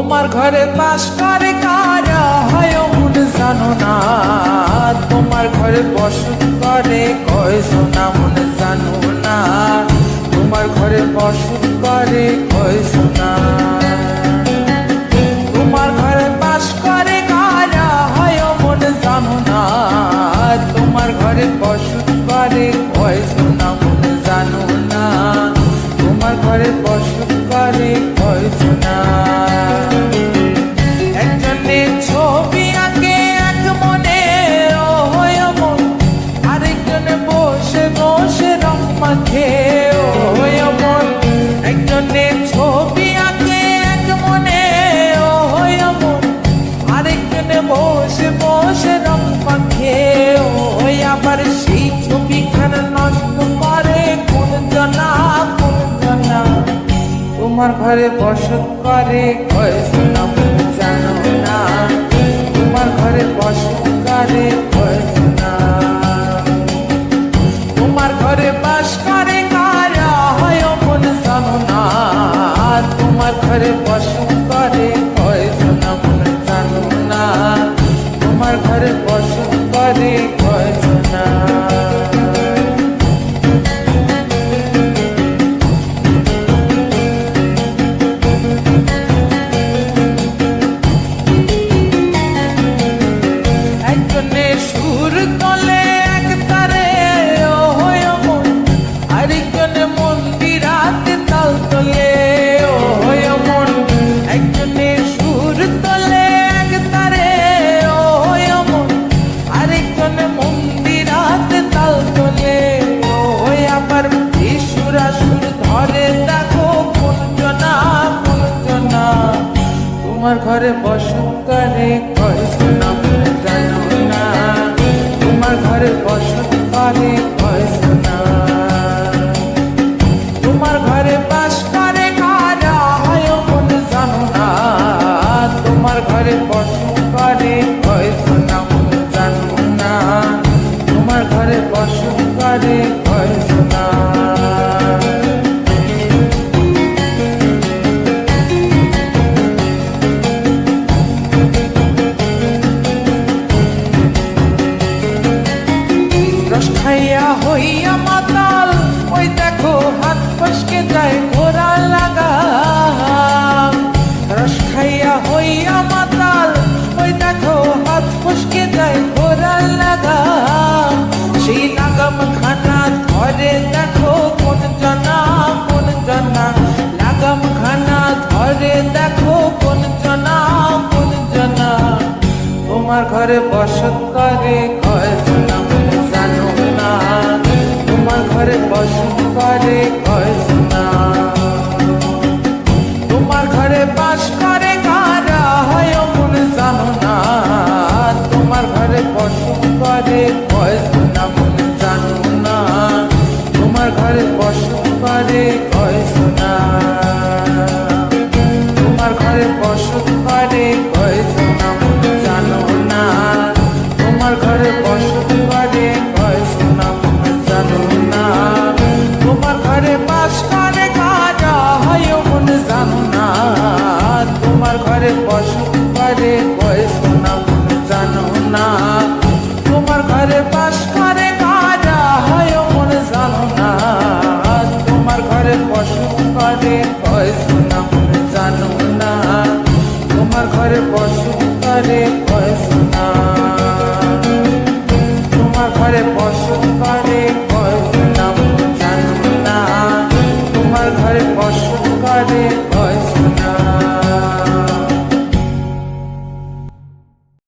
তোমার ঘরে বাস করে কারা হয় মন জানো না, তোমার ঘরে বসত করে কয়জনা মন জানো না, তোমার ঘরে বসত করে কয়জনা। তোমার ঘরে বাস করে কারা হয় মন জানো না, তোমার ঘরে বসত করে কয়জনা মন জানো না, তোমার ঘরে বসত করে কয়জনা। একজনে ছবি আঁকে এক মনে হয় মন, আরেকজনে বসে বসে রং মাখে হয় মন। একজনে ছবি আঁকে এক মনে হয় মন, আরেকজনে বসে বসে রং মাখে ওই আবার সেই ছবিখানা নষ্ট করে কোন জনা কোন জনা। তোমার ঘরে বসত করে কয়জনা মন জানো না, তোমার ঘরে বসত করে কয়জনা। তোমার ঘরে বাস করে কারা হয় মন জানো না, তোমার ঘরে বসত করে কয়জনা মন জানো না, তোমার ঘরে বসত করে কয়জনা। সুর তলে এক তারে হয় মন, আরেকজনে মন্দিরাতে তাল তলে হয় মন। একজনে সুর তলে এক তারে হয় মন, আরেকজনে মন্দিরাতে তাল তলে ওই আবার সুরা সুর ধরে দেখো কোন জনা কোন জনা। তোমার ঘরে বসত করে কয়জনা মন জানো না, তোমার ঘরে বসত করে কয়জনা। তোমার ঘরে বাস করে কারা হয় মন জানো না, তোমার ঘরে বসত করে কয়জনা মন জানো না, তোমার ঘরে বসত করে কয়জনা। রস খাইয়া হইয়া মাতাল ওই দেখো হাত ফসকে যায় ঘোরা লাগা। রস খাইয়া হইয়া মাতাল ওই দেখো হাত ফসকে যায় ঘোরা লাগা। সেই লাগাম খানা ধরে দেখো কোন জনা কোন জনা, লাগাম খানা ধরে দেখো কোন জনা কোন জনা। তোমার ঘরে বসত করে কয়জনা মন জানো না, তোমার ঘরে বসত করে কয়জনা। তোমার ঘরে বাস করে কারা হয় মন জানো না, তোমার ঘরে বসত করে কয়জনা মন জানো না, তোমার ঘরে বসত করে